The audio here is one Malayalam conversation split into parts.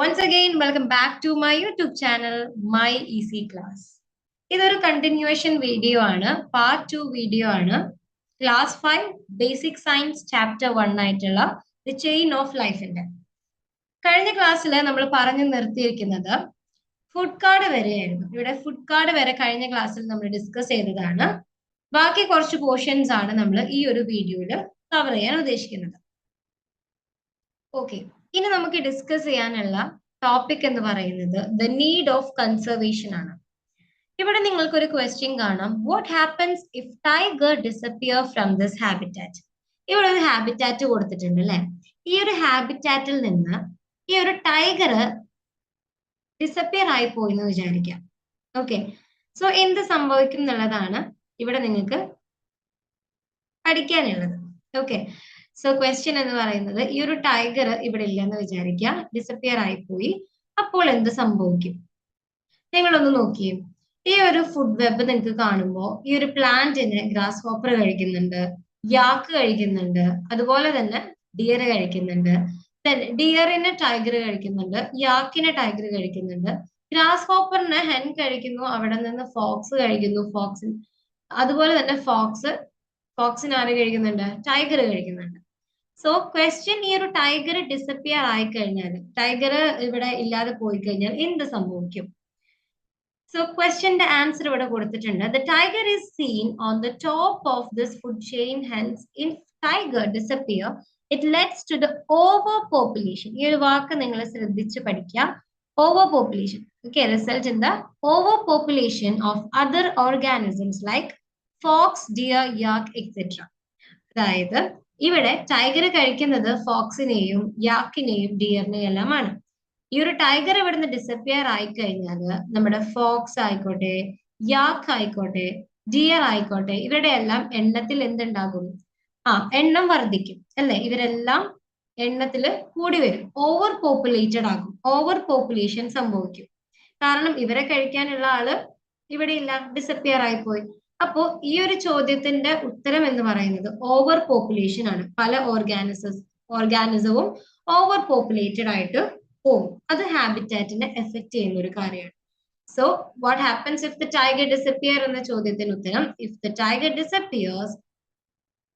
Once again, welcome back to my YouTube channel, My Easy Class. ഇതൊരു കണ്ടിന്യൂവേഷൻ വീഡിയോ ആണ്, പാർട്ട് 2 വീഡിയോ ആണ്. ക്ലാസ് 5 ബേസിക് സയൻസ് ചാപ്റ്റർ 1 ആയിട്ടുള്ള ദി ചെയിൻ ഓഫ് ലൈഫിന്റെ. കഴിഞ്ഞ ക്ലാസ്സിൽ നമ്മൾ പറഞ്ഞു നിർത്തിയിരിക്കുന്നത് ഫുഡ് കാർഡ് വരെയായിരുന്നു. ഇവിടെ ഫുഡ് കാർഡ് വരെ കഴിഞ്ഞ ക്ലാസ്സിൽ നമ്മൾ ഡിസ്കസ് ചെയ്തതാണ്. ബാക്കി കുറച്ച് പോർഷൻസ് ആണ് നമ്മൾ ഈ ഒരു വീഡിയോയിൽ കവർ ചെയ്യാൻ ഉദ്ദേശിക്കുന്നത്. ഓക്കെ, ഇനി നമുക്ക് ഡിസ്കസ് ചെയ്യാനുള്ള ടോപ്പിക് എന്ന് പറയുന്നത് ദ നീഡ് ഓഫ് കൺസർവേഷൻ ആണ്. ഇവിടെ നിങ്ങൾക്ക് ഒരു ക്വസ്റ്റ്യൻ കാണാം, what happens if tiger disappear from this habitat. ഇവിടെ ഒരു ഹാബിറ്റാറ്റ് കൊടുത്തിട്ടുണ്ട് അല്ലെ. ഈ ഒരു ഹാബിറ്റാറ്റിൽ നിന്ന് ഈ ഒരു ടൈഗർ ഡിസപ്പിയർ ആയി പോയി എന്ന് വിചാരിക്കാം. ഓക്കെ, സോ എന്ത് സംഭവിക്കും എന്നുള്ളതാണ് ഇവിടെ നിങ്ങൾക്ക് പഠിക്കാനുള്ളത്. ഓക്കെ, സോ ക്വസ്റ്റ്യൻ എന്ന് പറയുന്നത്, ഈ ഒരു ടൈഗർ ഇവിടെ ഇല്ലെന്ന് വിചാരിക്കുക, ഡിസപ്പിയർ ആയിപ്പോയി. അപ്പോൾ എന്ത് സംഭവിക്കും? നിങ്ങളൊന്ന് നോക്കിയേ, ഈ ഒരു ഫുഡ് വെബ് നിങ്ങൾക്ക് കാണുമ്പോൾ ഈ ഒരു പ്ലാന്റിന് ഗ്രാസ് ഹോപ്പർ കഴിക്കുന്നുണ്ട്, യാക്ക് കഴിക്കുന്നുണ്ട്, അതുപോലെ തന്നെ ഡിയർ കഴിക്കുന്നുണ്ട്, ഡിയറിന് ടൈഗർ കഴിക്കുന്നുണ്ട്, യാക്കിന് ടൈഗർ കഴിക്കുന്നുണ്ട്, ഗ്രാസ് ഹോപ്പറിന് ഹെൻ കഴിക്കുന്നു, അവിടെ നിന്ന് ഫോക്സ് കഴിക്കുന്നു, അതുപോലെ തന്നെ ഫോക്സിന് ആര് കഴിക്കുന്നുണ്ട്? ടൈഗർ കഴിക്കുന്നുണ്ട്. സോ ക്വസ്റ്റ്യൻ, ഈ ഒരു ടൈഗർ ഡിസപ്പിയർ ആയി കഴിഞ്ഞാൽ, ടൈഗർ ഇവിടെ ഇല്ലാതെ പോയി കഴിഞ്ഞാൽ എന്ത് സംഭവിക്കും? സോ ക്വസ്റ്റ്യന്റെ ആൻസർ ഇവിടെ കൊടുത്തിട്ടുണ്ട്. The tiger is seen on the top of this food chain, hence if tiger disappear it leads to the over population. ഈ ഒരു വാക്ക് നിങ്ങൾ ശ്രദ്ധിച്ച് പഠിക്കുക, over population. Okay, result in the over population of other organisms like fox, deer, yak etcetera. അതായത് ഇവിടെ ടൈഗർ കഴിക്കുന്നത് ഫോക്സിനെയും യാക്കിനെയും ഡിയറിനെയും എല്ലാമാണ്. ഈ ഒരു ടൈഗർ ഇവിടുന്ന് ഡിസപ്പിയർ ആയി കഴിഞ്ഞാൽ നമ്മുടെ ഫോക്സ് ആയിക്കോട്ടെ, യാക്ക് ആയിക്കോട്ടെ, ഡിയർ ആയിക്കോട്ടെ, ഇവരുടെ എല്ലാം എണ്ണത്തിൽ എന്തുണ്ടാകും? എണ്ണം വർദ്ധിക്കും അല്ലെ. ഇവരെല്ലാം എണ്ണത്തിൽ കൂടി വരും, ഓവർ പോപ്പുലേറ്റഡ് ആകും, ഓവർ പോപ്പുലേഷൻ സംഭവിക്കും. കാരണം ഇവരെ കഴിക്കാനുള്ള ആള് ഇവിടെ ഇല്ല, ഡിസപ്പിയർ ആയിപ്പോയി. അപ്പോ ഈ ഒരു ചോദ്യത്തിന്റെ ഉത്തരം എന്ന് പറയുന്നത് ഓവർ പോപ്പുലേഷൻ ആണ്. പല ഓർഗാനിസവും ഓവർ പോപ്പുലേറ്റഡ് ആയിട്ട് പോകും. അത് ഹാബിറ്റാറ്റിനെ എഫക്ട് ചെയ്യുന്ന ഒരു കാര്യമാണ്. So what happens if the tiger disappear എന്ന ചോദ്യത്തിന് ഉത്തരം, if the tiger disappears,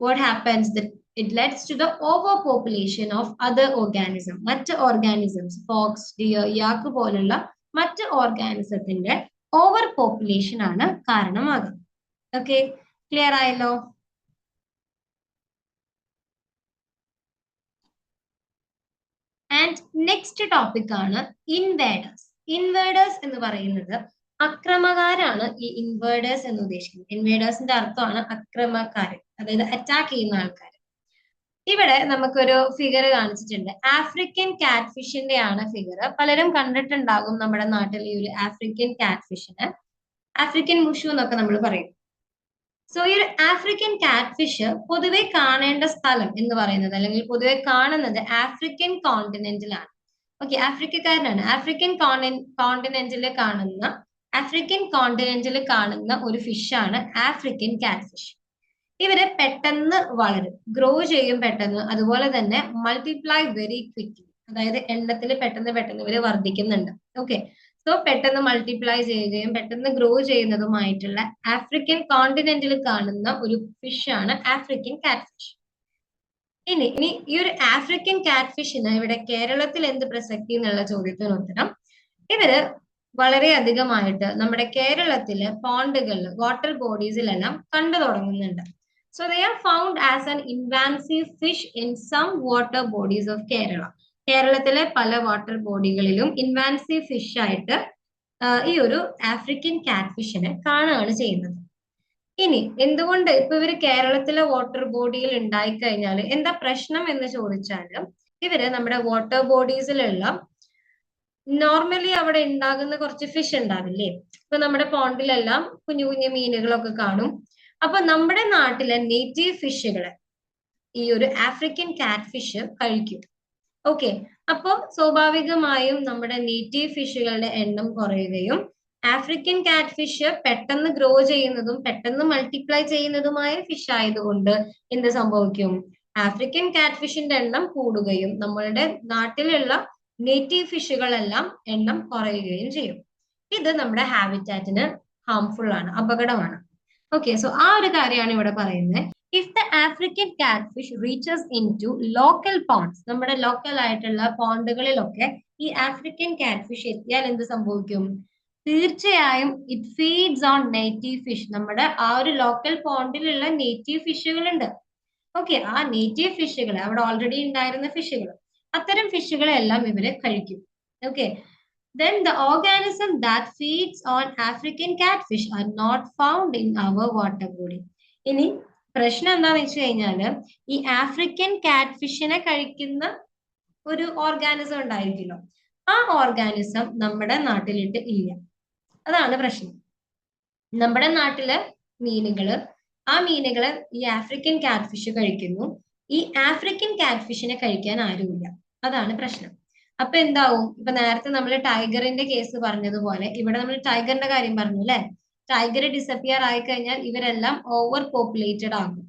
what happens that it leads to the overpopulation of other organism. മറ്റ് ഓർഗാനിസംസ്, ഫോക്സ്, ഡിയർ, യാക്ക് പോലുള്ള മറ്റ് ഓർഗാനിസത്തിന്റെ ഓവർ പോപ്പുലേഷൻ ആണ് കാരണമാകുന്നത്. ഓക്കെ, ക്ലിയർ ആയല്ലോ? ആൻഡ് നെക്സ്റ്റ് ടോപ്പിക് ആണ് ഇൻവേഡേഴ്സ്. ഇൻവേഡേഴ്സ് എന്ന് പറയുന്നത് അക്രമകാരാണ്. ഈ ഇൻവേഡേഴ്സ് എന്ന് ഉദ്ദേശിക്കുന്നത്, ഇൻവേഡേഴ്സിന്റെ അർത്ഥമാണ് അക്രമക്കാരൻ, അതായത് അറ്റാക്ക് ചെയ്യുന്ന ആൾക്കാർ. ഇവിടെ നമുക്കൊരു ഫിഗർ കാണിച്ചിട്ടുണ്ട്, ആഫ്രിക്കൻ കാറ്റ് ഫിഷിന്റെ ആണ് ഫിഗർ. പലരും കണ്ടിട്ടുണ്ടാകും നമ്മുടെ നാട്ടിൽ ഈ ഒരു ആഫ്രിക്കൻ കാറ്റ് ഫിഷിന്, ആഫ്രിക്കൻ മുഷു എന്നൊക്കെ നമ്മൾ പറയും. സോ ഈ ഒരു ആഫ്രിക്കൻ കാറ്റ് ഫിഷ് പൊതുവെ കാണേണ്ട സ്ഥലം എന്ന് പറയുന്നത്, അല്ലെങ്കിൽ പൊതുവെ കാണുന്നത് ആഫ്രിക്കൻ കോണ്ടിനെന്റിലാണ്. ഓക്കെ, ആഫ്രിക്കക്കാരനാണ്. ആഫ്രിക്കൻ കോണ്ടിനെന്റിൽ കാണുന്ന ഒരു ഫിഷാണ് ആഫ്രിക്കൻ കാറ്റ് ഫിഷ്. ഇവര് പെട്ടെന്ന് വളരും, ഗ്രോ ചെയ്യും പെട്ടെന്ന്, അതുപോലെ തന്നെ മൾട്ടിപ്ലൈ വെരി ക്വിക്ലി, അതായത് എണ്ണത്തിൽ പെട്ടെന്ന് ഇവര് വർദ്ധിക്കുന്നുണ്ട്. ഓക്കെ, സോ പെട്ടെന്ന് മൾട്ടിപ്ലൈ ചെയ്യുകയും പെട്ടെന്ന് ഗ്രോ ചെയ്യുന്നതുമായിട്ടുള്ള ആഫ്രിക്കൻ കോണ്ടിനെന്റിൽ കാണുന്ന ഒരു ഫിഷാണ് ആഫ്രിക്കൻ കാറ്റ് ഫിഷ്. ഇനി ഈ ഒരു ആഫ്രിക്കൻ കാറ്റ് ഫിഷിന് ഇവിടെ കേരളത്തിൽ എന്ത് പ്രസക്തി എന്നുള്ള ചോദ്യത്തിന് ഉത്തരം, ഇവര് വളരെ അധികമായിട്ട് നമ്മുടെ കേരളത്തിലെ പോണ്ടുകളിൽ, വാട്ടർ ബോഡീസിലെല്ലാം കണ്ടു തുടങ്ങുന്നുണ്ട്. So they are found as an invasive fish in some water bodies of Kerala. കേരളത്തിലെ പല വാട്ടർ ബോഡികളിലും ഇൻവാൻസീവ് ഫിഷ് ആയിട്ട് ഈ ഒരു ആഫ്രിക്കൻ കാറ്റ് ഫിഷിനെ കാണുകയാണ് ചെയ്യുന്നത്. ഇനി എന്തുകൊണ്ട് ഇപ്പൊ ഇവര് കേരളത്തിലെ വാട്ടർ ബോഡിയിൽ ഉണ്ടായിക്കഴിഞ്ഞാൽ എന്താ പ്രശ്നം എന്ന് ചോദിച്ചാല്, ഇവര് നമ്മുടെ വാട്ടർ ബോഡീസിലുള്ള നോർമലി അവിടെ ഉണ്ടാകുന്ന കുറച്ച് ഫിഷ് ഉണ്ടാവില്ലേ, ഇപ്പൊ നമ്മുടെ പോണ്ടിലെല്ലാം കുഞ്ഞു കുഞ്ഞു മീനുകളൊക്കെ കാണും. അപ്പൊ നമ്മുടെ നാട്ടിലെ നേറ്റീവ് ഫിഷുകളെ ഈ ഒരു ആഫ്രിക്കൻ കാറ്റ് ഫിഷ് കഴിക്കും. ഓക്കെ, അപ്പൊ സ്വാഭാവികമായും നമ്മുടെ നേറ്റീവ് ഫിഷുകളുടെ എണ്ണം കുറയുകയും ആഫ്രിക്കൻ കാറ്റ് ഫിഷ് പെട്ടെന്ന് ഗ്രോ ചെയ്യുന്നതും പെട്ടെന്ന് മൾട്ടിപ്ലൈ ചെയ്യുന്നതുമായ ഫിഷ് ആയതുകൊണ്ട് എന്ത് സംഭവിക്കും? ആഫ്രിക്കൻ കാറ്റ് ഫിഷിന്റെ എണ്ണം കൂടുകയും നമ്മളുടെ നാട്ടിലുള്ള നേറ്റീവ് ഫിഷുകളെല്ലാം എണ്ണം കുറയുകയും ചെയ്യും. ഇത് നമ്മുടെ ഹാബിറ്റാറ്റിന് ഹാംഫുൾ ആണ്, അപകടമാണ്. ഓക്കെ, സോ ആ ഒരു കാര്യമാണ് ഇവിടെ പറയുന്നത്. If the African catfish reaches into local ponds, നമ്മുടെ ലോക്കൽ ആയിട്ടുള്ള പോണ്ടുകളിലൊക്കെ ഈ ആഫ്രിക്കൻ കാറ്റ്ഫിഷ് എത്തിയാൽ എന്ത് സംഭവിക്കും? തീർച്ചയായും it feeds on native fish. നമ്മുടെ ആ ഒരു ലോക്കൽ പോണ്ടിലുള്ള നേറ്റീവ് ഫിഷുകൾ ഉണ്ട്. ഓക്കെ, ആ നേറ്റീവ് ഫിഷുകൾ, അവിടെ ഓൾറെഡി ഉണ്ടായിരുന്ന ഫിഷുകൾ, അത്തരം ഫിഷുകളെല്ലാം ഇവര് കഴിക്കും. Okay, then the organism that feeds on African catfish are not found in our water body. ഇനി പ്രശ്നം എന്താന്ന് വെച്ച് കഴിഞ്ഞാല് ഈ ആഫ്രിക്കൻ കാറ്റ്ഫിഷിനെ കഴിക്കുന്ന ഒരു ഓർഗാനിസം ഉണ്ടായിരിക്കുമല്ലോ, ആ ഓർഗാനിസം നമ്മുടെ നാട്ടിലിട്ട് ഇല്ല. അതാണ് പ്രശ്നം. നമ്മുടെ നാട്ടിലെ മീനുകള്, ആ മീനുകളെ ഈ ആഫ്രിക്കൻ കാറ്റ്ഫിഷ് കഴിക്കുന്നു. ഈ ആഫ്രിക്കൻ കാറ്റ്ഫിഷിനെ കഴിക്കാൻ ആരുമില്ല. അതാണ് പ്രശ്നം. അപ്പൊ എന്താവും? ഇപ്പൊ നേരത്തെ നമ്മൾ ടൈഗറിന്റെ കേസ് പറഞ്ഞതുപോലെ ഇവിടെ നമ്മൾ ടൈഗറിന്റെ കാര്യം പറഞ്ഞു അല്ലെ. ടൈഗർ ഡിസപ്പിയർ ആയി കഴിഞ്ഞാൽ ഇവരെല്ലാം ഓവർ പോപ്പുലേറ്റഡ് ആകും.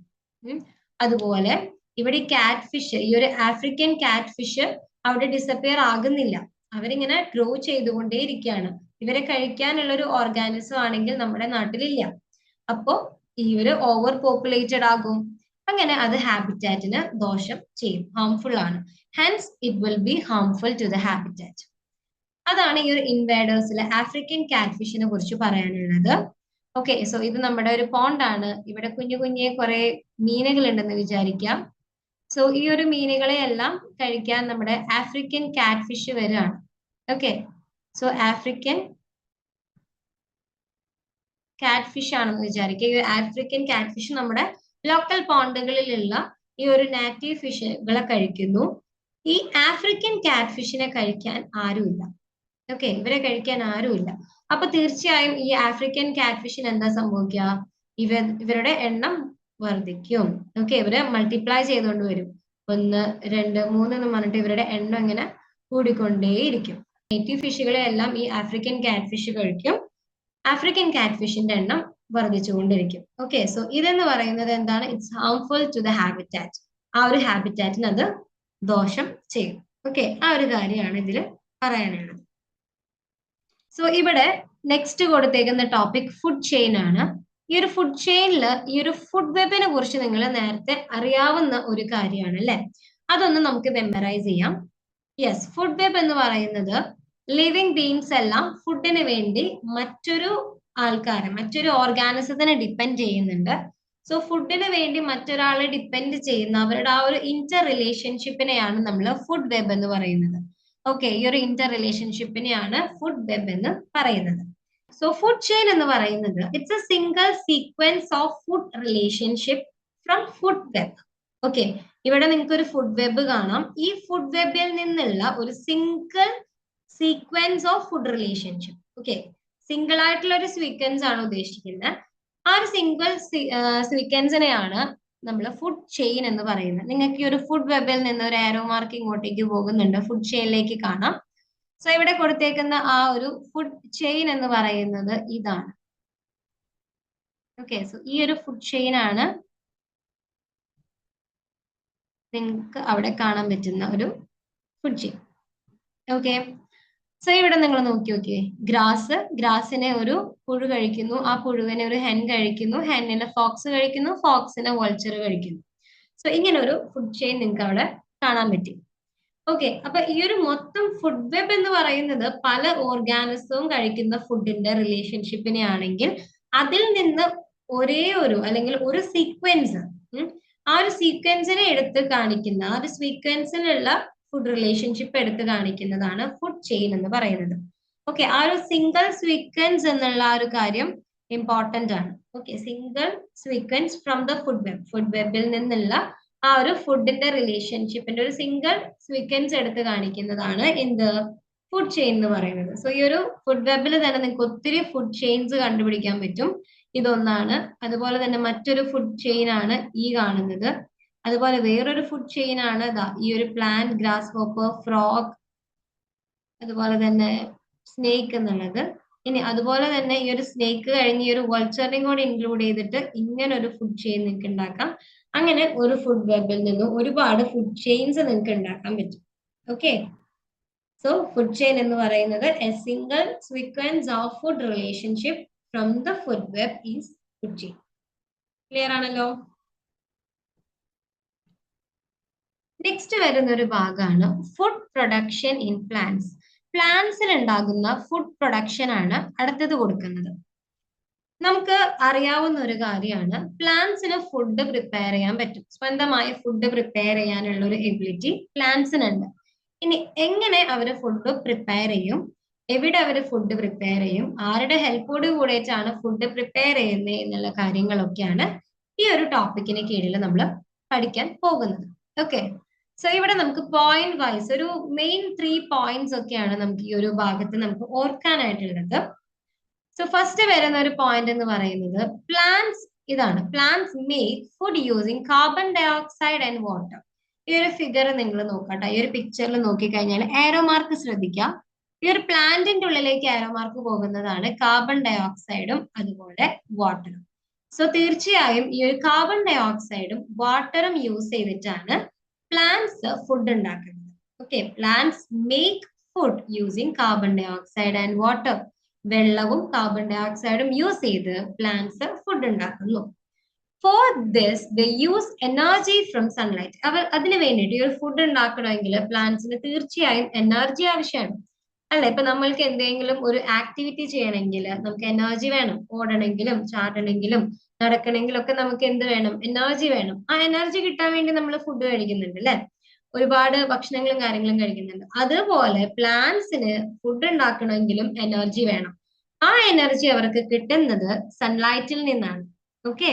അതുപോലെ ഇവിടെ ഈ കാറ്റ്ഫിഷ്, ഈ ഒരു ആഫ്രിക്കൻ കാറ്റ്ഫിഷ് അവിടെ ഡിസപ്പിയർ ആകുന്നില്ല. അവരിങ്ങനെ ഗ്രോ ചെയ്തുകൊണ്ടേയിരിക്കുകയാണ്. ഇവരെ കഴിക്കാനുള്ള ഒരു ഓർഗാനിസം ആണെങ്കിൽ നമ്മുടെ നാട്ടിലില്ല. അപ്പോ ഈ ഒരു ഓവർ പോപ്പുലേറ്റഡ് ആകും. അങ്ങനെ അത് ഹാബിറ്റാറ്റിന് ദോഷം ചെയ്യും, ഹാംഫുൾ ആണ്. Hence it will be harmful to the habitat. അതാണ് ഈ ഒരു ഇൻവേഡേഴ്സിലെ ആഫ്രിക്കൻ കാറ്റ്ഫിഷിനെ കുറിച്ച് പറയാനുള്ളത്. ഓക്കെ, സോ ഇത് നമ്മുടെ ഒരു പോണ്ടാണ്. ഇവിടെ കുഞ്ഞു കുഞ്ഞെ കുറെ മീനുകൾ ഉണ്ടെന്ന് വിചാരിക്കാം. സോ ഈ ഒരു മീനുകളെ എല്ലാം കഴിക്കാൻ നമ്മുടെ ആഫ്രിക്കൻ കാറ്റ്ഫിഷ് വരികയാണ്. ഓക്കെ, സോ ആഫ്രിക്കൻ കാറ്റ്ഫിഷ് ആണെന്ന് വിചാരിക്കുക. ഈ ആഫ്രിക്കൻ കാറ്റ്ഫിഷ് നമ്മുടെ ലോക്കൽ പോണ്ടുകളിലുള്ള ഈ ഒരു നാറ്റീവ് ഫിഷുകളെ കഴിക്കുന്നു. ഈ ആഫ്രിക്കൻ കാറ്റ്ഫിഷിനെ കഴിക്കാൻ ആരുമില്ല. ഓക്കെ, ഇവരെ കഴിക്കാൻ ആരുമില്ല. അപ്പൊ തീർച്ചയായും ഈ ആഫ്രിക്കൻ കാറ്റ്ഫിഷിന് എന്താ സംഭവിക്കുക? ഇവരുടെ എണ്ണം വർദ്ധിക്കും. ഓക്കെ, ഇവരെ മൾട്ടിപ്ലൈ ചെയ്തുകൊണ്ട് വരും. 1, 2, 3 എന്ന് പറഞ്ഞിട്ട് ഇവരുടെ എണ്ണം ഇങ്ങനെ കൂടിക്കൊണ്ടേയിരിക്കും. നേറ്റീവ് ഫിഷുകളെ എല്ലാം ഈ ആഫ്രിക്കൻ കാറ്റ്ഫിഷ് കഴിക്കും. ആഫ്രിക്കൻ കാറ്റ്ഫിഷിന്റെ എണ്ണം വർദ്ധിച്ചുകൊണ്ടിരിക്കും. ഓക്കെ, സോ ഇതെന്ന് പറയുന്നത് എന്താണ്? It's harmful to the habitat. ആ ഒരു ഹാബിറ്റാറ്റിന് അത് ദോഷം ചെയ്യും. ഓക്കെ, ആ ഒരു കാര്യമാണ് ഇതിൽ പറയാനുള്ളത്. സോ ഇവിടെ നെക്സ്റ്റ് കൊടുത്തേക്കുന്ന ടോപ്പിക് ഫുഡ് ചെയിൻ ആണ്. ഈ ഒരു ഫുഡ് ചെയിനിൽ ഈ ഒരു ഫുഡ് വെബിനെ കുറിച്ച് നിങ്ങൾ നേരത്തെ അറിയാവുന്ന ഒരു കാര്യമാണ് അല്ലെ. അതൊന്ന് നമുക്ക് മെമ്മറൈസ് ചെയ്യാം. യെസ്, ഫുഡ് വെബ് എന്ന് പറയുന്നത് ലിവിങ് ബീങ്സ് എല്ലാം ഫുഡിന് വേണ്ടി മറ്റൊരു ആൾക്കാരെ, മറ്റൊരു ഓർഗാനിസത്തിനെ ഡിപ്പെൻഡ് ചെയ്യുന്നുണ്ട്. സോ ഫുഡിന് വേണ്ടി മറ്റൊരാളെ ഡിപ്പെൻഡ് ചെയ്യുന്ന അവരുടെ ആ ഒരു ഇന്റർ റിലേഷൻഷിപ്പിനെയാണ് നമ്മൾ ഫുഡ് വെബ് എന്ന് പറയുന്നത്. ഓക്കെ, ഈ ഒരു ഇന്റർ റിലേഷൻഷിപ്പിനെയാണ് ഫുഡ് വെബ് എന്ന് പറയുന്നത്. സോ ഫുഡ് ചെയിൻ എന്ന് പറയുന്നത് it's A single sequence of food relationship from food web. Okay, ഇവിടെ നിങ്ങൾക്ക് ഒരു ഫുഡ് വെബ് കാണാം. ഈ ഫുഡ് വെബിൽ നിന്നുള്ള ഒരു single sequence of food relationship. Okay, single ആയിട്ടുള്ള ഒരു സീക്വൻസ് ആണ് ഉദ്ദേശിക്കുന്നത്. ആ ഒരു സിംഗിൾ സീക്വൻസിനെയാണ് നമ്മൾ ഫുഡ് ചെയിൻ എന്ന് പറയുന്നത്. നിങ്ങൾക്ക് ഈ ഒരു ഫുഡ് വെബിൽ നിന്ന് ഒരു ആരോ മാർക്ക് ഇങ്ങോട്ടേക്ക് പോകുന്നുണ്ട്, ഫുഡ് ചെയിനിലേക്ക് കാണാം. സോ ഇവിടെ കൊടുത്തേക്കുന്ന ആ ഒരു ഫുഡ് ചെയിൻ എന്ന് പറയുന്നത് ഇതാണ്. ഓക്കെ, സോ ഈ ഒരു ഫുഡ് ചെയിൻ ആണ് നിങ്ങൾക്ക് അവിടെ കാണാൻ പറ്റുന്ന ഒരു ഫുഡ് ചെയിൻ. ഓക്കെ, സോ ഇവിടെ നിങ്ങൾ നോക്കിയേ, ഗ്രാസിനെ ഒരു പുഴു കഴിക്കുന്നു, ആ പുഴുവിനെ ഒരു ഹെൻ കഴിക്കുന്നു, ഹെന്നിനെ ഫോക്സ് കഴിക്കുന്നു, ഫോക്സിനെ വൾച്ചർ കഴിക്കുന്നു. സോ ഇങ്ങനെ ഒരു ഫുഡ് ചെയിൻ നിങ്ങൾക്ക് അവിടെ കാണാൻ പറ്റും. ഓക്കെ, അപ്പൊ ഈ ഒരു മൊത്തം ഫുഡ് വെബ് എന്ന് പറയുന്നത് പല ഓർഗാനിസവും കഴിക്കുന്ന ഫുഡിന്റെ റിലേഷൻഷിപ്പിനെ ആണെങ്കിൽ അതിൽ നിന്ന് ഒരേ ഒരു അല്ലെങ്കിൽ ഒരു സീക്വൻസ്, ആ ഒരു സീക്വൻസിനെ എടുത്ത് കാണിക്കുന്ന, ആ ഒരു സീക്വൻസിലുള്ള ഫുഡ് റിലേഷൻഷിപ്പ് എടുത്ത് കാണിക്കുന്നതാണ് ഫുഡ് ചെയിൻ എന്ന് പറയുന്നത്. ഓക്കെ, ആ ഒരു സിംഗിൾ സീക്വൻസ് എന്നുള്ള ആ ഒരു കാര്യം ഇമ്പോർട്ടന്റ് ആണ്. Okay, single sequence from the food വെബിൽ നിന്നുള്ള ആ ഒരു ഫുഡിന്റെ റിലേഷൻഷിപ്പിന്റെ ഒരു സിംഗിൾ സീക്വൻസ് എടുത്ത് കാണിക്കുന്നതാണ് എന്ത്? ഫുഡ് ചെയിൻ എന്ന് പറയുന്നത്. സോ ഈ ഒരു ഫുഡ് വെബിൽ തന്നെ നിങ്ങൾക്ക് ഒത്തിരി ഫുഡ് ചെയിൻസ് കണ്ടുപിടിക്കാൻ പറ്റും. ഇതൊന്നാണ്. അതുപോലെ തന്നെ മറ്റൊരു ഫുഡ് ചെയിൻ ആണ് ഈ കാണുന്നത്. അതുപോലെ വേറൊരു ഫുഡ് ചെയിൻ ആണ് ഈ ഒരു പ്ലാന്റ്, ഗ്രാസ് ഹോപ്പർ, ഫ്രോഗ്, അതുപോലെ തന്നെ സ്നേക്ക് എന്നുള്ളത്. ഇനി അതുപോലെ തന്നെ ഈ ഒരു സ്നേക്ക് കഴിഞ്ഞ് ഈ ഒരു വൾച്ചറിനെയും കൂടി ഇൻക്ലൂഡ് ചെയ്തിട്ട് ഇങ്ങനെ ഒരു ഫുഡ് ചെയിൻ നിങ്ങൾക്ക് ഉണ്ടാക്കാം. അങ്ങനെ ഒരു ഫുഡ് വെബിൽ നിന്നും ഒരുപാട് ഫുഡ് ചെയിൻസ് നിങ്ങൾക്ക് ഉണ്ടാക്കാൻ പറ്റും. ഓക്കെ, സോ ഫുഡ് ചെയിൻ എന്ന് പറയുന്നത് A single sequence of food relationship from the food web is food chain. Clear ആണല്ലോ? നെക്സ്റ്റ് വരുന്ന ഒരു ഭാഗമാണ് ഫുഡ് പ്രൊഡക്ഷൻ ഇൻ പ്ലാന്റ്സ്. പ്ലാന്റ്സിൽ ഉണ്ടാകുന്ന ഫുഡ് പ്രൊഡക്ഷൻ ആണ് അടുത്തത് കൊടുക്കുന്നത്. നമുക്ക് അറിയാവുന്ന ഒരു കാര്യമാണ് പ്ലാന്റ്സിന് ഫുഡ് പ്രിപ്പയർ ചെയ്യാൻ പറ്റും. സ്വന്തമായി ഫുഡ് പ്രിപ്പയർ ചെയ്യാനുള്ള ഒരു എബിലിറ്റി പ്ലാന്റ്സിനുണ്ട്. ഇനി എങ്ങനെ അവർ ഫുഡ് പ്രിപ്പയർ ചെയ്യും, എവിടെ അവർ ഫുഡ് പ്രിപ്പയർ ചെയ്യും, ആരുടെ ഹെൽപ്പോട് കൂടിയിട്ടാണ് ഫുഡ് പ്രിപ്പയർ ചെയ്യുന്നത് എന്നുള്ള കാര്യങ്ങളൊക്കെയാണ് ഈ ഒരു ടോപ്പിക്കിന് കീഴിൽ നമ്മൾ പഠിക്കാൻ പോകുന്നത്. ഓക്കെ, സോ ഇവിടെ നമുക്ക് പോയിന്റ് വൈസ് ഒരു മെയിൻ 3 പോയിന്റ്സ് ഒക്കെയാണ് നമുക്ക് ഈ ഒരു ഭാഗത്ത് നമുക്ക് ഓർക്കാനായിട്ടുള്ളത്. സോ ഫസ്റ്റ് വരുന്ന ഒരു പോയിന്റ് എന്ന് പറയുന്നത് പ്ലാന്റ്സ് ഇതാണ്. Plants make food using carbon dioxide and water. ഈ ഒരു ഫിഗർ നിങ്ങൾ നോക്കട്ടെ. ഈ ഒരു പിക്ചറിൽ നോക്കിക്കഴിഞ്ഞാൽ ആരോ മാർക്ക് ശ്രദ്ധിക്കാം. ഈ ഒരു പ്ലാന്റിന്റെ ഉള്ളിലേക്ക് ആരോ മാർക്ക് പോകുന്നതാണ് കാർബൺ ഡൈ ഓക്സൈഡും അതുപോലെ വാട്ടറും. സോ തീർച്ചയായും ഈ ഒരു കാർബൺ ഡൈ ഓക്സൈഡും വാട്ടറും യൂസ് ചെയ്തിട്ടാണ് പ്ലാന്റ്സ് ഫുഡ് ഉണ്ടാക്കുന്നത്. Okay, plants make food using carbon dioxide and water. വെള്ളവും കാർബൺ ഡൈ ഓക്സൈഡും യൂസ് ചെയ്ത് പ്ലാന്റ്സ് ഫുഡ് ഉണ്ടാക്കുന്നു. For this they use energy from sunlight. അവർ അതിന് വേണ്ടിയിട്ട് ഈ ഒരു ഫുഡ് ഉണ്ടാക്കണമെങ്കിൽ പ്ലാന്റ്സിന് തീർച്ചയായും എനർജി ആവശ്യമാണ്, അല്ലെ? ഇപ്പൊ നമ്മൾക്ക് എന്തെങ്കിലും ഒരു ആക്ടിവിറ്റി ചെയ്യണമെങ്കിൽ നമുക്ക് എനർജി വേണം. ഓടണമെങ്കിലും ചാടണമെങ്കിലും നടക്കണമെങ്കിലും ഒക്കെ നമുക്ക് എന്ത് വേണം? എനർജി വേണം. ആ എനർജി കിട്ടാൻ വേണ്ടി നമ്മൾ ഫുഡ് കഴിക്കുന്നുണ്ട്, അല്ലെ? ഒരുപാട് ഭക്ഷണങ്ങളും കാര്യങ്ങളും കഴിക്കുന്നുണ്ട്. അതുപോലെ പ്ലാന്റ്സിന് ഫുഡ് ഉണ്ടാക്കണമെങ്കിലും എനർജി വേണം. ആ എനർജി അവർക്ക് കിട്ടുന്നത് സൺലൈറ്റിൽ നിന്നാണ്. ഓക്കെ,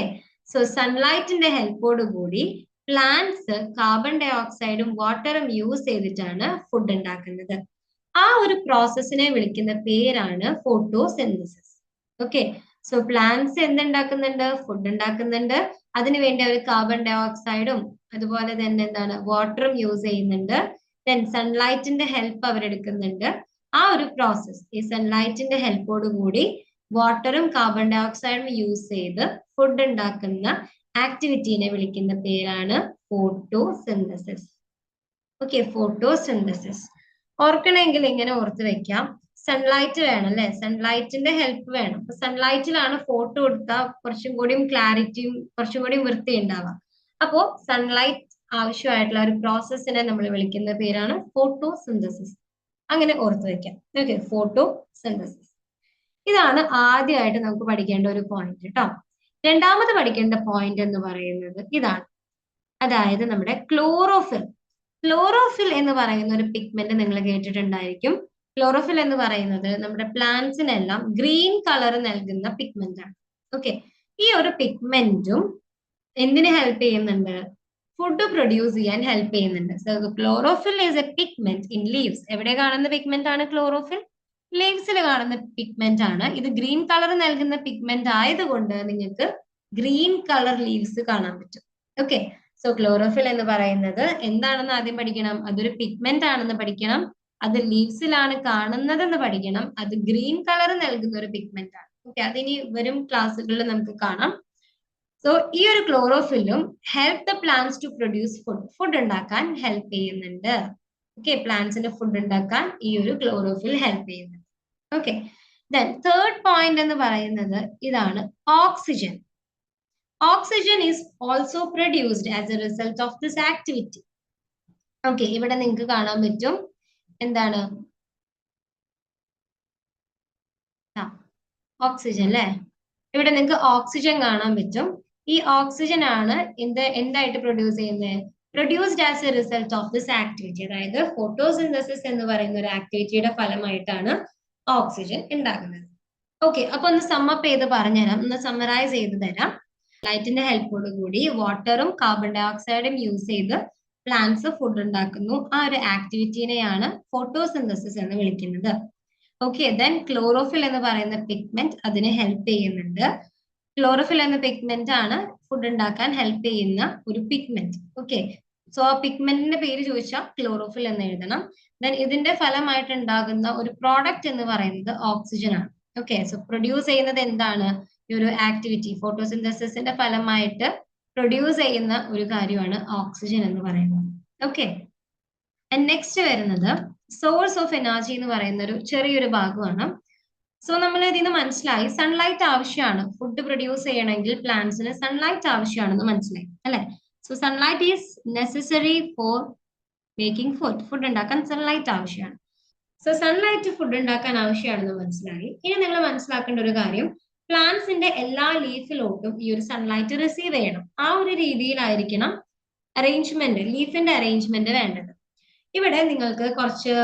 സോ സൺലൈറ്റിന്റെ ഹെൽപ്പോട് കൂടി പ്ലാന്റ്സ് കാർബൺ ഡൈ ഓക്സൈഡും വാട്ടറും യൂസ് ചെയ്തിട്ടാണ് ഫുഡ് ഉണ്ടാക്കുന്നത്. ആ ഒരു പ്രോസസ്സിനെ വിളിക്കുന്ന പേരാണ് ഫോട്ടോസിന്തസിസ്. ഓക്കെ, സോ പ്ലാന്റ്സ് എന്തുണ്ടാക്കുന്നുണ്ട്? ഫുഡ് ഉണ്ടാക്കുന്നുണ്ട്. അതിനുവേണ്ടി അവർ കാർബൺ ഡൈ ഓക്സൈഡും അതുപോലെ തന്നെ എന്താണ് വാട്ടറും യൂസ് ചെയ്യുന്നുണ്ട്. ദെൻ സൺലൈറ്റിന്റെ ഹെൽപ്പ് അവരെടുക്കുന്നുണ്ട്. ആ ഒരു പ്രോസസ്, ഈ സൺലൈറ്റിന്റെ ഹെൽപ്പോട് കൂടി വാട്ടറും കാർബൺ ഡൈ ഓക്സൈഡും യൂസ് ചെയ്ത് ഫുഡ് ഉണ്ടാക്കുന്ന ആക്ടിവിറ്റീനെ വിളിക്കുന്ന പേരാണ് ഫോട്ടോസിന്തസിസ്. ഓക്കെ, ഫോട്ടോസിന്തസിസ് ഓർക്കണമെങ്കിൽ ഇങ്ങനെ ഓർത്ത് വെക്കാം. സൺലൈറ്റ് വേണം, അല്ലെ? സൺലൈറ്റിന്റെ ഹെൽപ്പ് വേണം. അപ്പൊ സൺലൈറ്റിലാണ് ഫോട്ടോ എടുത്താൽ കുറച്ചും കൂടിയും ക്ലാരിറ്റിയും കുറച്ചും കൂടിയും വൃത്തി ഉണ്ടാവാം. അപ്പോ സൺലൈറ്റ് ആവശ്യമായിട്ടുള്ള ഒരു പ്രോസസ്സിനെ നമ്മൾ വിളിക്കുന്ന പേരാണ് ഫോട്ടോസിന്തസിസ്. അങ്ങനെ ഓർത്ത് വെക്കാം. Okay, photosynthesis. ഇതാണ് ആദ്യമായിട്ട് നമുക്ക് പഠിക്കേണ്ട ഒരു പോയിന്റ് കേട്ടോ. രണ്ടാമത് പഠിക്കേണ്ട പോയിന്റ് എന്ന് പറയുന്നത് ഇതാണ്, അതായത് നമ്മുടെ ക്ലോറോഫിൽ. ക്ലോറോഫിൽ എന്ന് പറയുന്ന ഒരു പിഗ്മെന്റ് നിങ്ങൾ കേട്ടിട്ടുണ്ടായിരിക്കും. ക്ലോറോഫിൽ എന്ന് പറയുന്നത് നമ്മുടെ പ്ലാന്റ്സിനെല്ലാം ഗ്രീൻ കളർ നൽകുന്ന പിഗ്മെന്റ് ആണ്. ഓക്കെ, ഈ ഒരു പിഗ്മെന്റും എന്തിനെ ഹെൽപ്പ് ചെയ്യുന്നുണ്ട്? ഫുഡ് പ്രൊഡ്യൂസ് ചെയ്യാൻ ഹെൽപ്പ് ചെയ്യുന്നുണ്ട്. So chlorophyll is A pigment in leaves. എവിടെ കാണുന്ന പിഗ്മെന്റ് ആണ് ക്ലോറോഫിൽ? ലീവ്സിൽ കാണുന്ന പിഗ്മെന്റ് ആണ്. ഇത് ഗ്രീൻ കളർ നൽകുന്ന പിഗ്മെന്റ് ആയതുകൊണ്ട് നിങ്ങൾക്ക് ഗ്രീൻ കളർ ലീവ്സ് കാണാൻ പറ്റും. ഓക്കെ, സോ ക്ലോറോഫിൽ എന്ന് പറയുന്നത് എന്താണെന്ന് ആദ്യം പഠിക്കണം. അതൊരു പിഗ്മെന്റ് ആണെന്ന് പഠിക്കണം. അത് ലീവ്സിലാണ് കാണുന്നതെന്ന് പഠിക്കണം. അത് ഗ്രീൻ കളർ നൽകുന്ന ഒരു പിഗ്മെന്റ് ആണ്. ഓക്കെ, അതിനി വരും ക്ലാസ്സുകളിൽ നമുക്ക് കാണാം. സോ ഈ ഒരു ക്ലോറോഫിലും help the plants to produce food. Food ഉണ്ടാക്കാൻ ഹെൽപ്പ് ചെയ്യുന്നുണ്ട്. ഓക്കെ, പ്ലാന്റ്സിന് ഫുഡ് ഉണ്ടാക്കാൻ ഈ ഒരു ക്ലോറോഫിൽ ഹെൽപ്പ് ചെയ്യുന്നുണ്ട്. ഓക്കെ, ദെൻ തേർഡ് പോയിന്റ് എന്ന് പറയുന്നത് ഇതാണ്, oxygen. Oxygen is also produced as a result of this activity. Okay, ഇവിടെ നിങ്ങൾക്ക് കാണാൻ പറ്റും എന്താണ് ഓക്സിജൻ, അല്ലെ? ഇവിടെ നിങ്ങൾക്ക് ഓക്സിജൻ കാണാൻ പറ്റും. ഈ ഓക്സിജൻ ആണ് എന്തായിട്ട് പ്രൊഡ്യൂസ് ചെയ്യുന്നത്? Produced as A result of this activity. അതായത് ഫോട്ടോസിന്തസിസ് എന്ന് പറയുന്ന ഒരു ആക്ടിവിറ്റിയുടെ ഫലമായിട്ടാണ് ഓക്സിജൻ ഉണ്ടാകുന്നത്. ഓക്കെ, അപ്പൊ ഒന്ന് സമ്മപ്പ് ചെയ്ത് പറഞ്ഞുതരാം, ഒന്ന് സമ്മറൈസ് ചെയ്ത് തരാം. ലൈറ്റിന്റെ ഹെൽപ്പോട് കൂടി വാട്ടറും കാർബൺ ഡൈ ഓക്സൈഡും യൂസ് ചെയ്ത് പ്ലാന്റ്സ് ഫുഡ് ഉണ്ടാക്കുന്നു. ആ ഒരു ആക്ടിവിറ്റിനെയാണ് ഫോട്ടോസിന്തസിസ് എന്ന് വിളിക്കുന്നത്. ഓക്കെ, ദെൻ ക്ലോറോഫിൽ എന്ന് പറയുന്ന പിഗ്മെന്റ് അതിനെ ഹെൽപ്പ് ചെയ്യുന്നുണ്ട്. ക്ലോറോഫിൽ എന്ന പിഗ്മെന്റ് ആണ് ഫുഡ് ഉണ്ടാക്കാൻ ഹെൽപ്പ് ചെയ്യുന്ന ഒരു പിഗ്മെന്റ്. ഓക്കെ, സോ ആ പിഗ്മെന്റിന്റെ പേര് ചോദിച്ചാൽ ക്ലോറോഫിൽ എന്ന് എഴുതണം. ദെൻ ഇതിന്റെ ഫലമായിട്ട് ഉണ്ടാകുന്ന ഒരു പ്രോഡക്റ്റ് എന്ന് പറയുന്നത് ഓക്സിജൻ ആണ്. ഓക്കെ, സോ പ്രൊഡ്യൂസ് ചെയ്യുന്നത് എന്താണ്? ഈ ഒരു ആക്ടിവിറ്റി ഫോട്ടോസിന്തസിസിന്റെ ഫലമായിട്ട് പ്രൊഡ്യൂസ് ചെയ്യുന്ന ഒരു കാര്യമാണ് ഓക്സിജൻ എന്ന് പറയുന്നത്. ഓക്കെ, നെക്സ്റ്റ് വരുന്നത് സോഴ്സ് ഓഫ് എനർജി എന്ന് പറയുന്ന ഒരു ചെറിയൊരു ഭാഗമാണ്. സോ നമ്മൾ ഇതിന് മനസ്സിലായി സൺലൈറ്റ് ആവശ്യമാണ് ഫുഡ് പ്രൊഡ്യൂസ് ചെയ്യണമെങ്കിൽ പ്ലാന്റ്സിന് സൺലൈറ്റ് ആവശ്യമാണെന്ന് മനസ്സിലായി അല്ലെ. So sunlight is necessary for making food ഉണ്ടാക്കാൻ സൺലൈറ്റ് ആവശ്യമാണ്. സോ സൺലൈറ്റ് ഫുഡ് ഉണ്ടാക്കാൻ ആവശ്യമാണെന്ന് മനസ്സിലായി. ഇനി നിങ്ങൾ മനസ്സിലാക്കേണ്ട ഒരു കാര്യം, പ്ലാന്റ്സിന്റെ എല്ലാ ലീഫിലോട്ടും ഈ ഒരു സൺലൈറ്റ് റിസീവ് ചെയ്യണം. ആ ഒരു രീതിയിലായിരിക്കണം അറേഞ്ച്മെന്റ്, ലീഫിന്റെ അറേഞ്ച്മെന്റ് വേണ്ടത്. ഇവിടെ നിങ്ങൾക്ക് കുറച്ച്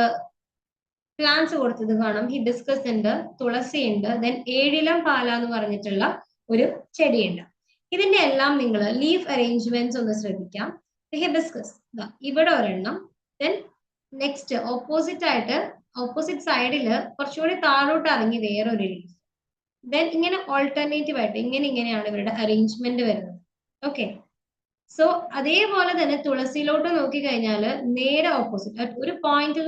പ്ലാന്റ്സ് കൊടുത്തത് കാണാം. ഹിബിസ്കസ് ഉണ്ട്, തുളസി ഉണ്ട്, ദെൻ ഏഴിലം പാല എന്ന് പറഞ്ഞിട്ടുള്ള ഒരു ചെടിയുണ്ട്. ഇതിന്റെ എല്ലാം നിങ്ങൾ ലീഫ് അറേഞ്ച്മെന്റ്സ് ഒന്ന് ശ്രദ്ധിക്കാം. ഹിബിസ്കസ് ഇവിടെ ഒരെണ്ണം, ദെൻ നെക്സ്റ്റ് ഓപ്പോസിറ്റ് സൈഡിൽ കുറച്ചുകൂടി താഴോട്ട് ഇറങ്ങി വേറൊരു ലീഫ്, ദെൻ ഇങ്ങനെ ഓൾട്ടർനേറ്റീവ് ആയിട്ട് ഇങ്ങനെയാണ് ഇവരുടെ അറേഞ്ച്മെന്റ് വരുന്നത്. ഓക്കെ, സോ അതേപോലെ തന്നെ തുളസിയിലോട്ട് നോക്കിക്കഴിഞ്ഞാൽ നേരെ ഓപ്പോസിറ്റ്, ഒരു പോയിന്റിൽ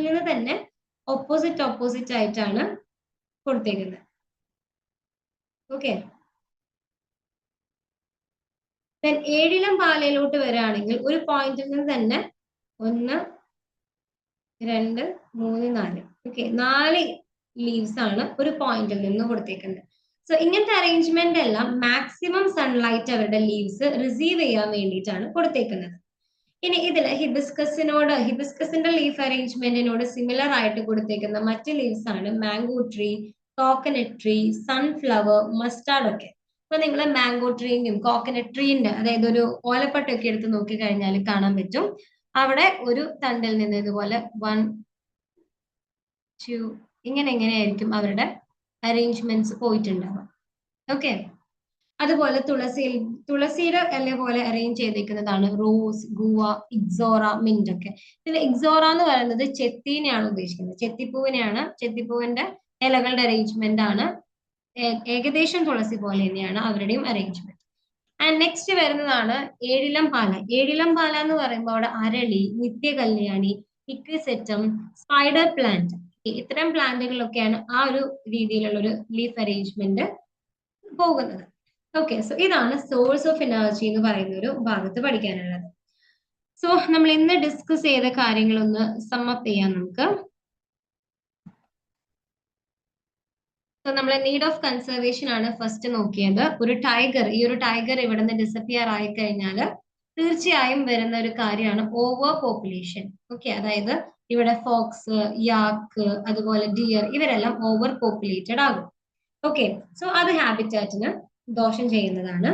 നിന്ന് തന്നെ ഓപ്പോസിറ്റ് ആയിട്ടാണ് കൊടുത്തേക്കുന്നത്. ഓക്കെ, ദെൻ ഏഴിലം പാലയിലോട്ട് വരികയാണെങ്കിൽ ഒരു പോയിന്റിൽ നിന്ന് തന്നെ 1 2 3 4, ഓക്കെ, 4 ലീവ്സ് ആണ് ഒരു പോയിന്റിൽ നിന്ന് കൊടുത്തേക്കുന്നത്. സോ ഇങ്ങനത്തെ അറേഞ്ച്മെന്റ് എല്ലാം മാക്സിമം സൺലൈറ്റ് അവരുടെ ലീവ്സ് റിസീവ് ചെയ്യാൻ വേണ്ടിയിട്ടാണ് കൊടുത്തേക്കുന്നത്. ഇനി ഇതിൽ ഹിബിസ്കസിന്റെ ലീഫ് അറേഞ്ച്മെന്റിനോട് സിമിലർ ആയിട്ട് കൊടുത്തേക്കുന്ന മറ്റ് ലീവ്സ് ആണ് mango tree, coconut tree, sunflower, mustard ഒക്കെ. അപ്പൊ നിങ്ങൾ മാംഗോ ട്രീന്റെയും കോക്കനട്ട് ട്രീന്റെ, അതായത് ഒരു ഓലപ്പട്ടൊക്കെ എടുത്ത് നോക്കി കഴിഞ്ഞാൽ കാണാൻ പറ്റും, അവിടെ ഒരു തണ്ടിൽ നിന്ന് ഇതുപോലെ 1 2 ഇങ്ങനെയായിരിക്കും അവരുടെ അറേഞ്ച്മെന്റ്സ് പോയിട്ടുണ്ടാവുക. ഓക്കെ, അതുപോലെ തുളസിയുടെ ഇല പോലെ അറേഞ്ച് ചെയ്തിരിക്കുന്നതാണ് റോസ്, ഗുവ, ഇക്സോറ, മിന്റ് ഒക്കെ. ഇതിൽ ഇക്സോറ എന്ന് പറയുന്നത് ചെത്തീനെയാണ് ഉദ്ദേശിക്കുന്നത്, ചെത്തിപ്പൂവിന്റെ ഇലകളുടെ അറേഞ്ച്മെന്റ് ആണ്. ഏകദേശം തുളസി പോലെ തന്നെയാണ് അവരുടെയും അറേഞ്ച്മെന്റ്. ആൻഡ് നെക്സ്റ്റ് വരുന്നതാണ് ഏഴിലം പാല എന്ന് പറയുമ്പോൾ അവിടെ അരളി, നിത്യകല്യാണി, ഇക്വിസെറ്റം, സ്പൈഡർ പ്ലാന്റ്, ഇത്തരം പ്ലാന്റുകളിലൊക്കെയാണ് ആ ഒരു രീതിയിലുള്ള ഒരു ലീഫ് അറേഞ്ച്മെന്റ് പോകുന്നത്. ഓക്കെ, സോ ഇതാണ് സോഴ്സ് ഓഫ് എനർജി എന്ന് പറയുന്ന ഒരു ഭാഗത്ത് പഠിക്കാനുള്ളത്. സോ നമ്മൾ ഇന്ന് ഡിസ്കസ് ചെയ്ത കാര്യങ്ങളൊന്ന് സമ്മപ്പ് ചെയ്യാം നമുക്ക്. സോ നമ്മൾ നീഡ് ഓഫ് കൺസർവേഷൻ ആണ് ഫസ്റ്റ് നോക്കിയത്. ഈ ഒരു ടൈഗർ ഇവിടെ നിന്ന് ഡിസപ്പിയർ ആയി കഴിഞ്ഞാൽ തീർച്ചയായും വരുന്ന ഒരു കാര്യമാണ് ഓവർ പോപ്പുലേഷൻ. ഓക്കെ, അതായത് ഇവിടെ ഫോക്സ്, യാക്ക്, അതുപോലെ ഡിയർ, ഇവരെല്ലാം ഓവർ പോപ്പുലേറ്റഡ് ആകും. ഓക്കെ, സോ അത് ഹാബിറ്റാറ്റിന് ദോഷം ചെയ്യുന്നതാണ്.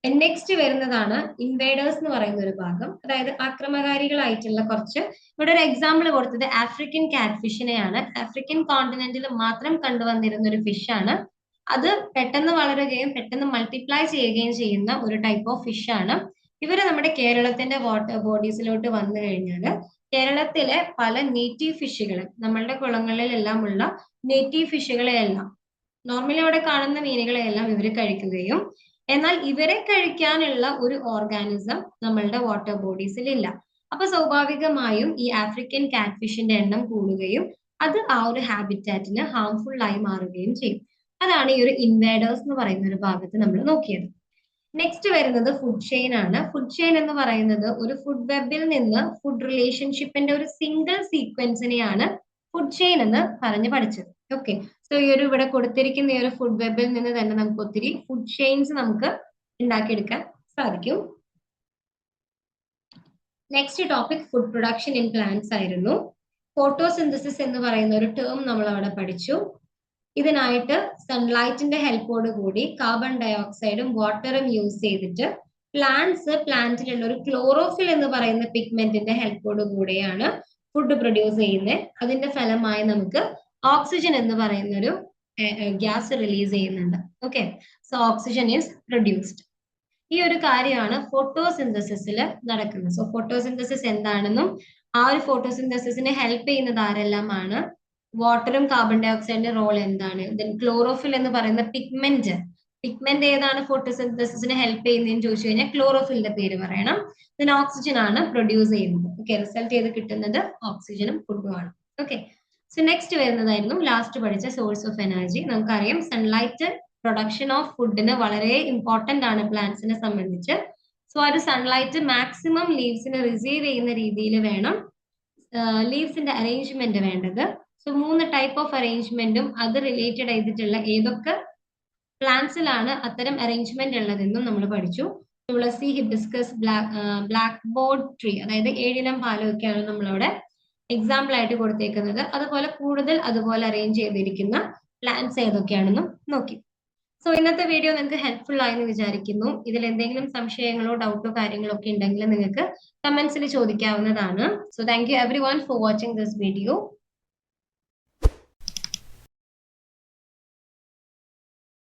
നെക്സ്റ്റ് വരുന്നതാണ് ഇൻവേഡേഴ്സ് എന്ന് പറയുന്ന ഒരു ഭാഗം, അതായത് ആക്രമകാരികളായിട്ടുള്ള കുറച്ച്. ഇവിടെ ഒരു എക്സാമ്പിൾ കൊടുത്തത് ആഫ്രിക്കൻ കാറ്റ് ഫിഷിനെയാണ്. ആഫ്രിക്കൻ കോണ്ടിനെന്റിൽ മാത്രം കണ്ടുവന്നിരുന്ന ഒരു ഫിഷാണ്. അത് പെട്ടെന്ന് വളരുകയും പെട്ടെന്ന് മൾട്ടിപ്ലൈ ചെയ്യുകയും ചെയ്യുന്ന ഒരു ടൈപ്പ് ഓഫ് ഫിഷാണ്. ഇവര് നമ്മുടെ കേരളത്തിന്റെ വാട്ടർ ബോഡീസിലോട്ട് വന്നു കഴിഞ്ഞാൽ കേരളത്തിലെ പല നേറ്റീവ് ഫിഷുകൾ, നമ്മളുടെ കുളങ്ങളിലെല്ലാം ഉള്ള നേറ്റീവ് ഫിഷുകളെയെല്ലാം, നോർമലി അവിടെ കാണുന്ന മീനുകളെയെല്ലാം ഇവർ കഴിക്കുകയും, എന്നാൽ ഇവരെ കഴിക്കാനുള്ള ഒരു ഓർഗാനിസം നമ്മളുടെ വാട്ടർ ബോഡീസിൽ ഇല്ല. അപ്പൊ സ്വാഭാവികമായും ഈ ആഫ്രിക്കൻ കാറ്റ് ഫിഷിന്റെ എണ്ണം കൂടുകയും അത് ആ ഒരു ഹാബിറ്റാറ്റിന് ഹാർംഫുൾ ആയി മാറുകയും ചെയ്യും. അതാണ് ഈ ഒരു ഇൻവേഡേഴ്സ് എന്ന് പറയുന്ന ഒരു ഭാഗത്ത് നമ്മൾ നോക്കിയത്. നെക്സ്റ്റ് വരുന്നത് ഫുഡ് ചെയിൻ ആണ്. ഫുഡ് ചെയിൻ എന്ന് പറയുന്നത് ഒരു ഫുഡ് വെബിൽ നിന്ന് ഫുഡ് റിലേഷൻഷിപ്പിന്റെ ഒരു സിംഗിൾ സീക്വൻസിനെയാണ് ഫുഡ് ചെയിൻ എന്ന് പറഞ്ഞ് പഠിച്ചത്. ഓക്കെ, സോ ഈ ഒരു ഇവിടെ കൊടുത്തിരിക്കുന്ന ഈ ഒരു ഫുഡ് വെബിൽ നിന്ന് തന്നെ നമുക്ക് ഒത്തിരി ഫുഡ് ചെയിൻസ് നമുക്ക് ഉണ്ടാക്കിയെടുക്കാൻ സാധിക്കും. Next topic food production in plants ആയിരുന്നു. ഫോട്ടോസിന്തസിസ് എന്ന് പറയുന്ന ഒരു ടേം നമ്മൾ അവിടെ പഠിച്ചു. ഇതിനായിട്ട് സൺലൈറ്റിന്റെ ഹെൽപ്പോട് കൂടി കാർബൺ ഡയോക്സൈഡും വാട്ടറും യൂസ് ചെയ്തിട്ട് പ്ലാന്റിലുള്ള ഒരു ക്ലോറോഫിൽ എന്ന് പറയുന്ന പിഗ്മെന്റിന്റെ ഹെൽപ്പോട് കൂടെയാണ് ഫുഡ് പ്രൊഡ്യൂസ് ചെയ്യുന്നത്. അതിന്റെ ഫലമായി നമുക്ക് ഓക്സിജൻ എന്ന് പറയുന്ന ഒരു ഗ്യാസ് റിലീസ് ചെയ്യുന്നുണ്ട്. Okay, so oxygen is produced. ഈ ഒരു കാര്യമാണ് ഫോട്ടോസിന്തസിസിൽ നടക്കുന്നത്. സോ ഫോട്ടോസിന്തസിസ് എന്താണെന്നും ആ ഒരു ഫോട്ടോസിന്തസിസിനെ ഹെൽപ്പ് ചെയ്യുന്നത് ആരെല്ലാമാണ്, വാട്ടറും കാർബൺ ഡയോക്സൈഡിന്റെ റോൾ എന്താണ്, ദെൻ ക്ലോറോഫിൽ എന്ന് പറയുന്ന പിഗ്മെന്റ് ഏതാണ് ഫോട്ടോസിന്തസിസിനെ ഹെൽപ്പ് ചെയ്യുന്നതെന്ന് ചോദിച്ചു കഴിഞ്ഞാൽ ക്ലോറോഫിലിന്റെ പേര് പറയണം. ദെൻ ഓക്സിജൻ ആണ് പ്രൊഡ്യൂസ് ചെയ്യുന്നത്. ഓക്കെ, റിസൾട്ട് ചെയ്ത് കിട്ടുന്നത് ഓക്സിജനും ഫുഡുമാണ്. ഓക്കെ, സോ നെക്സ്റ്റ് വരുന്നതായിരുന്നു ലാസ്റ്റ് പഠിച്ച സോഴ്സ് ഓഫ് എനർജി. നമുക്കറിയാം സൺലൈറ്റ് പ്രൊഡക്ഷൻ ഓഫ് ഫുഡിന് വളരെ ഇമ്പോർട്ടന്റ് ആണ് പ്ലാന്റ്സിനെ സംബന്ധിച്ച്. സോ ആ ഒരു സൺലൈറ്റ് മാക്സിമം ലീവ്സിന് റിസീവ് ചെയ്യുന്ന രീതിയിൽ വേണം ലീവ്സിന്റെ അറേഞ്ച്മെന്റ് വേണ്ടത്. സോ 3 ടൈപ്പ് ഓഫ് അറേഞ്ച്മെന്റും അത് റിലേറ്റഡ് ചെയ്തിട്ടുള്ള ഏതൊക്കെ പ്ലാന്റ്സിലാണ് അത്തരം അറേഞ്ച്മെന്റ് ഉള്ളതെന്നും നമ്മൾ പഠിച്ചു. തുളസി, ഹിബിസ്കസ്, ബ്ലാക്ക് ബോർഡ് ട്രീ, അതായത് 7 ഇനം പാലൊക്കെയാണ് നമ്മളവിടെ എക്സാമ്പിൾ ആയിട്ട് കൊടുത്തേക്കുന്നത്. അതുപോലെ കൂടുതൽ അതുപോലെ അറേഞ്ച് ചെയ്തിരിക്കുന്ന പ്ലാന്റ്സ് ഏതൊക്കെയാണെന്നും നോക്കി. സോ ഇന്നത്തെ വീഡിയോ നിങ്ങൾക്ക് ഹെൽപ്ഫുൾ ആയെന്ന് വിചാരിക്കുന്നു. ഇതിൽ എന്തെങ്കിലും സംശയങ്ങളോ ഡൗട്ടോ കാര്യങ്ങളോ ഒക്കെ ഉണ്ടെങ്കിൽ നിങ്ങൾക്ക് കമന്റ്സിൽ ചോദിക്കാവുന്നതാണ്. So thank you everyone for watching this video.